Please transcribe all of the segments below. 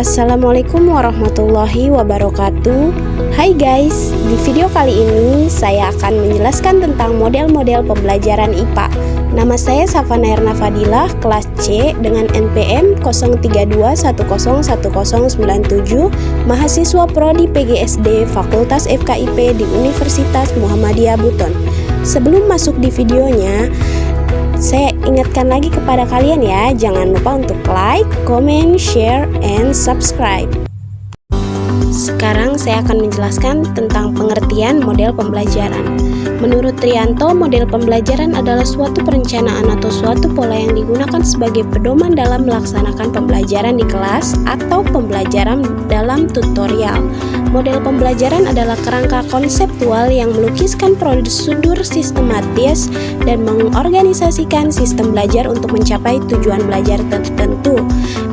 Assalamualaikum warahmatullahi wabarakatuh. Hai guys, di video kali ini saya akan menjelaskan tentang model-model pembelajaran IPA. Nama saya Safana Erna Fadilah, kelas C dengan NPM 0321010197, mahasiswa Prodi PGSD Fakultas FKIP di Universitas Muhammadiyah Buton. Sebelum masuk di videonya, saya ingatkan lagi kepada kalian ya, jangan lupa untuk like, comment, share, and subscribe. Sekarang saya akan menjelaskan tentang pengertian model pembelajaran. Menurut Trianto, model pembelajaran adalah suatu perencanaan atau suatu pola yang digunakan sebagai pedoman dalam melaksanakan pembelajaran di kelas atau pembelajaran dalam tutorial. Model pembelajaran adalah kerangka konseptual yang melukiskan prosedur sistematis dan mengorganisasikan sistem belajar untuk mencapai tujuan belajar tertentu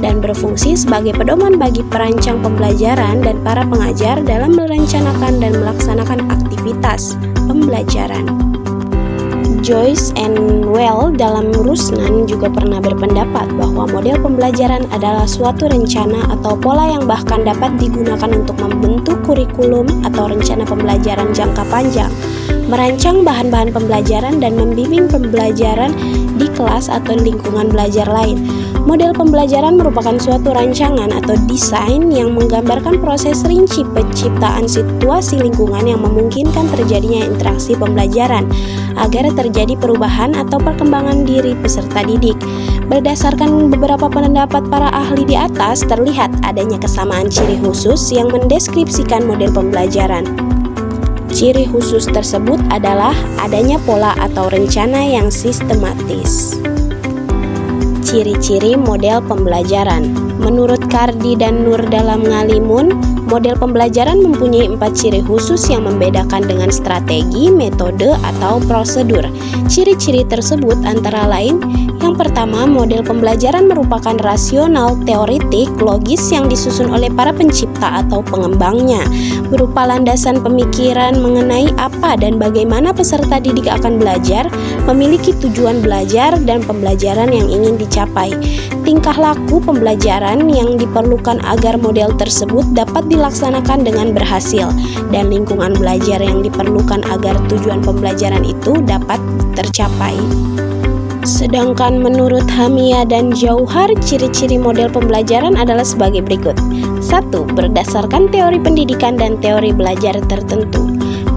dan berfungsi sebagai pedoman bagi perancang pembelajaran dan para pengajar dalam merencanakan dan melaksanakan aktivitas pembelajaran. Joyce and Well dalam Rusnan juga pernah berpendapat bahwa model pembelajaran adalah suatu rencana atau pola yang bahkan dapat digunakan untuk membentuk kurikulum atau rencana pembelajaran jangka panjang, merancang bahan-bahan pembelajaran dan membimbing pembelajaran di kelas atau lingkungan belajar lain. Model pembelajaran merupakan suatu rancangan atau desain yang menggambarkan proses rinci penciptaan situasi lingkungan yang memungkinkan terjadinya interaksi pembelajaran agar terjadi perubahan atau perkembangan diri peserta didik. Berdasarkan beberapa pendapat para ahli di atas, terlihat adanya kesamaan ciri khusus yang mendeskripsikan model pembelajaran. Ciri khusus tersebut adalah adanya pola atau rencana yang sistematis. Ciri-ciri model pembelajaran. Menurut Kardi dan Nur dalam Ngalimun, model pembelajaran mempunyai 4 ciri khusus yang membedakan dengan strategi, metode, atau prosedur. Ciri-ciri tersebut antara lain: yang pertama, model pembelajaran merupakan rasional, teoritik, logis yang disusun oleh para pencipta atau pengembangnya, berupa landasan pemikiran mengenai apa dan bagaimana peserta didik akan belajar, memiliki tujuan belajar dan pembelajaran yang ingin dicapai, tingkah laku pembelajaran yang diperlukan agar model tersebut dapat dilaksanakan dengan berhasil, dan lingkungan belajar yang diperlukan agar tujuan pembelajaran itu dapat tercapai. Sedangkan menurut Hamia dan Jauhar, ciri-ciri model pembelajaran adalah sebagai berikut. 1. Berdasarkan teori pendidikan dan teori belajar tertentu.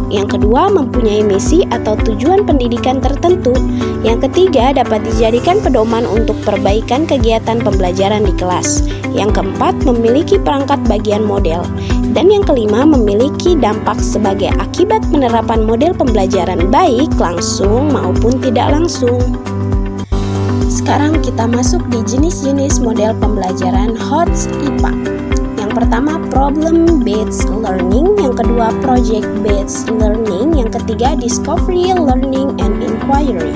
Yang kedua, mempunyai misi atau tujuan pendidikan tertentu. Yang ketiga, dapat dijadikan pedoman untuk perbaikan kegiatan pembelajaran di kelas. Yang keempat, memiliki perangkat bagian model. Dan yang kelima, memiliki dampak sebagai akibat penerapan model pembelajaran baik langsung maupun tidak langsung. Sekarang kita masuk di jenis-jenis model pembelajaran HOTS IPA. Yang pertama, problem based learning, yang kedua project based learning, yang ketiga discovery learning and inquiry.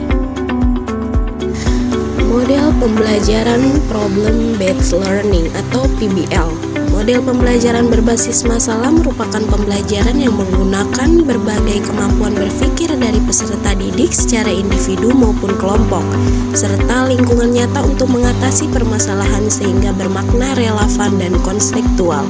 Model pembelajaran problem based learning atau PBL. Model pembelajaran berbasis masalah merupakan pembelajaran yang menggunakan berbagai kemampuan berpikir dari peserta didik secara individu maupun kelompok, serta lingkungan nyata untuk mengatasi permasalahan sehingga bermakna relevan dan konseptual.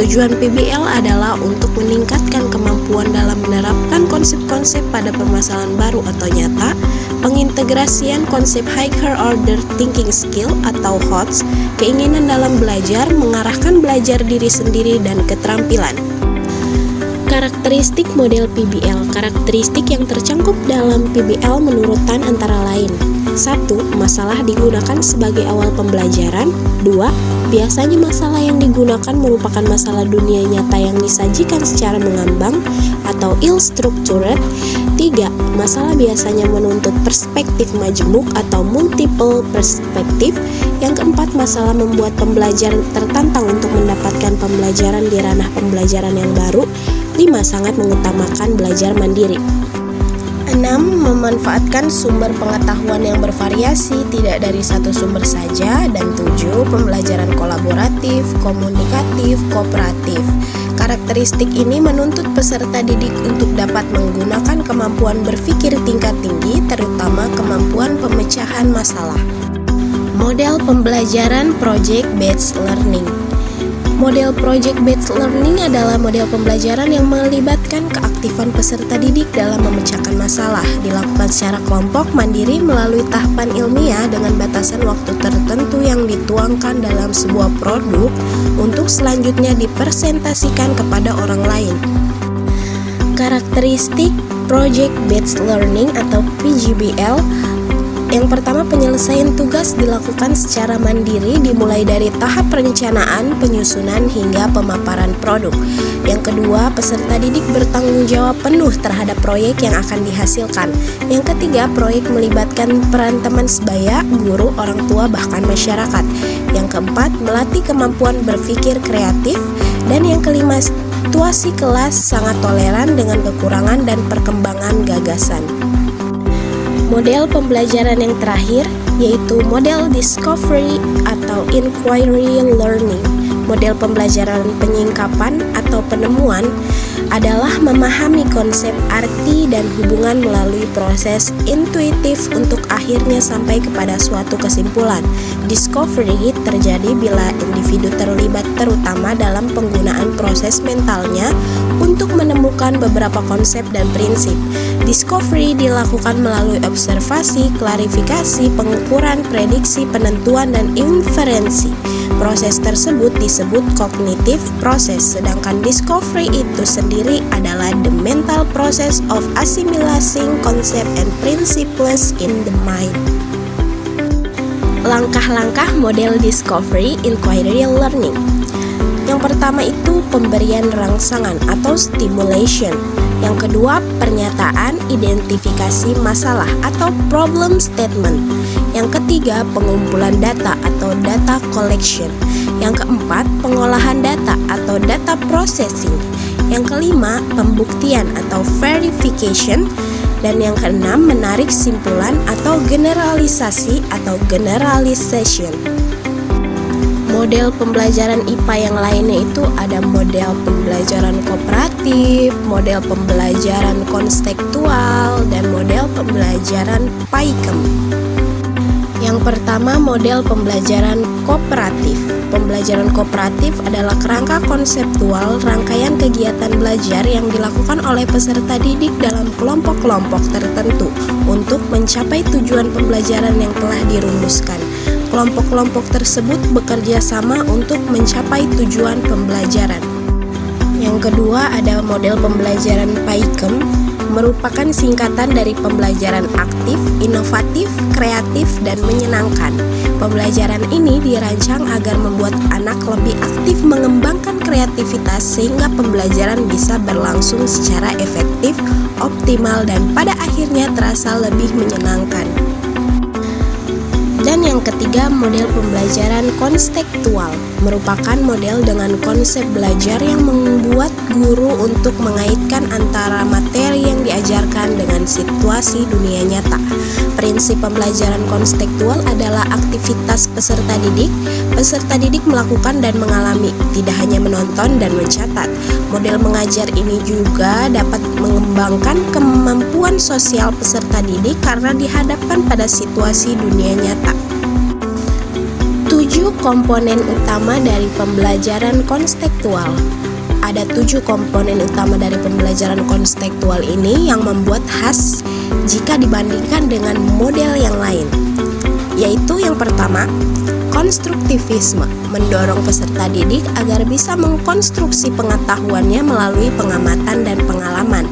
Tujuan PBL adalah untuk meningkatkan kemampuan dalam menerapkan konsep-konsep pada permasalahan baru atau nyata, pengintegrasian konsep higher order thinking skill atau HOTS, keinginan dalam belajar, mengarahkan belajar diri sendiri dan keterampilan. Karakteristik model PBL. Karakteristik yang tercankup dalam PBL menurut Tan antara lain: 1. Masalah digunakan sebagai awal pembelajaran. 2. Biasanya masalah yang digunakan merupakan masalah dunia nyata yang disajikan secara mengambang atau ill-structured. 3. Masalah biasanya menuntut perspektif majemuk atau multiple perspektif. Yang keempat, masalah membuat pembelajar tertantang untuk mendapatkan pembelajaran di ranah pembelajaran yang baru. 5. Sangat mengutamakan belajar mandiri. 6. Memanfaatkan sumber pengetahuan yang bervariasi, tidak dari satu sumber saja. Dan 7. Pembelajaran kolaboratif, komunikatif, kooperatif. Karakteristik ini menuntut peserta didik untuk dapat menggunakan kemampuan berpikir tingkat tinggi, terutama kemampuan pemecahan masalah. Model pembelajaran project based learning. Model project-based learning adalah model pembelajaran yang melibatkan keaktifan peserta didik dalam memecahkan masalah, dilakukan secara kelompok mandiri melalui tahapan ilmiah dengan batasan waktu tertentu yang dituangkan dalam sebuah produk untuk selanjutnya dipresentasikan kepada orang lain. Karakteristik project-based learning atau PJBL. Yang pertama, penyelesaian tugas dilakukan secara mandiri dimulai dari tahap perencanaan, penyusunan, hingga pemaparan produk. Yang kedua, peserta didik bertanggung jawab penuh terhadap proyek yang akan dihasilkan. Yang ketiga, proyek melibatkan peran teman sebaya, guru, orang tua, bahkan masyarakat. Yang keempat, melatih kemampuan berpikir kreatif. Dan yang kelima, situasi kelas sangat toleran dengan kekurangan dan perkembangan gagasan. Model pembelajaran yang terakhir yaitu model discovery atau inquiry learning. Model pembelajaran penyingkapan atau penemuan adalah memahami konsep, arti, dan hubungan melalui proses intuitif untuk akhirnya sampai kepada suatu kesimpulan. Discovery terjadi bila individu terlibat terutama dalam penggunaan proses mentalnya untuk menemukan beberapa konsep dan prinsip. Discovery dilakukan melalui observasi, klarifikasi, pengukuran, prediksi, penentuan, dan inferensi. Proses tersebut disebut cognitive process, sedangkan discovery itu sendiri adalah the mental process of assimilating concept and principles in the mind. Langkah-langkah model discovery inquiry learning. Yang pertama itu pemberian rangsangan atau stimulation. Yang kedua, pernyataan identifikasi masalah atau problem statement. Yang ketiga, pengumpulan data atau data collection. Yang keempat, pengolahan data atau data processing. Yang kelima, pembuktian atau verification. Dan yang keenam, menarik simpulan atau generalisasi atau generalization. Model pembelajaran IPA yang lainnya itu ada model pembelajaran kooperatif, model pembelajaran konstektual, dan model pembelajaran PAIKEM. Yang pertama, model pembelajaran kooperatif. Pembelajaran kooperatif adalah kerangka konseptual rangkaian kegiatan belajar yang dilakukan oleh peserta didik dalam kelompok-kelompok tertentu untuk mencapai tujuan pembelajaran yang telah dirumuskan. Kelompok-kelompok tersebut bekerja sama untuk mencapai tujuan pembelajaran. Yang kedua ada model pembelajaran PAIKEM, merupakan singkatan dari pembelajaran aktif, inovatif, kreatif, dan menyenangkan. Pembelajaran ini dirancang agar membuat anak lebih aktif mengembangkan kreativitas sehingga pembelajaran bisa berlangsung secara efektif, optimal, dan pada akhirnya terasa lebih menyenangkan. Dan yang ketiga, model pembelajaran konstektual merupakan model dengan konsep belajar yang membuat guru untuk mengaitkan antara materi yang diajarkan dengan situasi dunia nyata. Prinsip pembelajaran konstektual adalah aktivitas peserta didik. Peserta didik melakukan dan mengalami, tidak hanya menonton dan mencatat. Model mengajar ini juga dapat mengembangkan kemampuan sosial peserta didik karena dihadapkan pada situasi dunia nyata. 7 komponen utama dari pembelajaran konstektual. Ada 7 komponen utama dari pembelajaran konstektual ini yang membuat khas jika dibandingkan dengan model yang lain. Yaitu yang pertama, konstruktivisme, mendorong peserta didik agar bisa mengkonstruksi pengetahuannya melalui pengamatan dan pengalaman.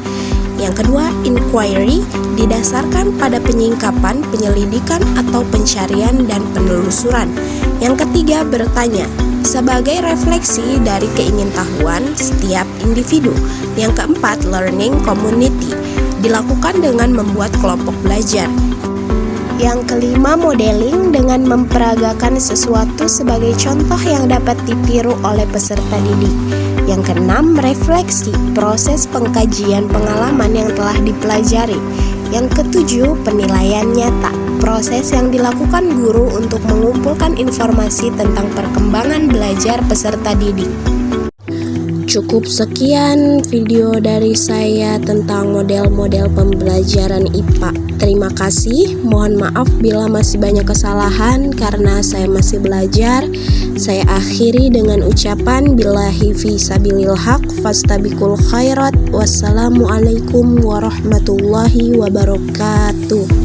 Yang kedua, inquiry, didasarkan pada penyingkapan, penyelidikan, atau pencarian dan penelusuran. Yang ketiga, bertanya, sebagai refleksi dari keingintahuan setiap individu. Yang keempat, learning community, dilakukan dengan membuat kelompok belajar. Yang kelima, modeling, dengan memperagakan sesuatu sebagai contoh yang dapat ditiru oleh peserta didik. Yang keenam, refleksi, proses pengkajian pengalaman yang telah dipelajari. Yang ketujuh, penilaian nyata, proses yang dilakukan guru untuk mengumpulkan informasi tentang perkembangan belajar peserta didik. Cukup sekian video dari saya tentang model-model pembelajaran IPA. Terima kasih, mohon maaf bila masih banyak kesalahan karena saya masih belajar. Saya akhiri dengan ucapan billahi fi sabilil haq fastabiqul khairat. Wassalamualaikum warahmatullahi wabarakatuh.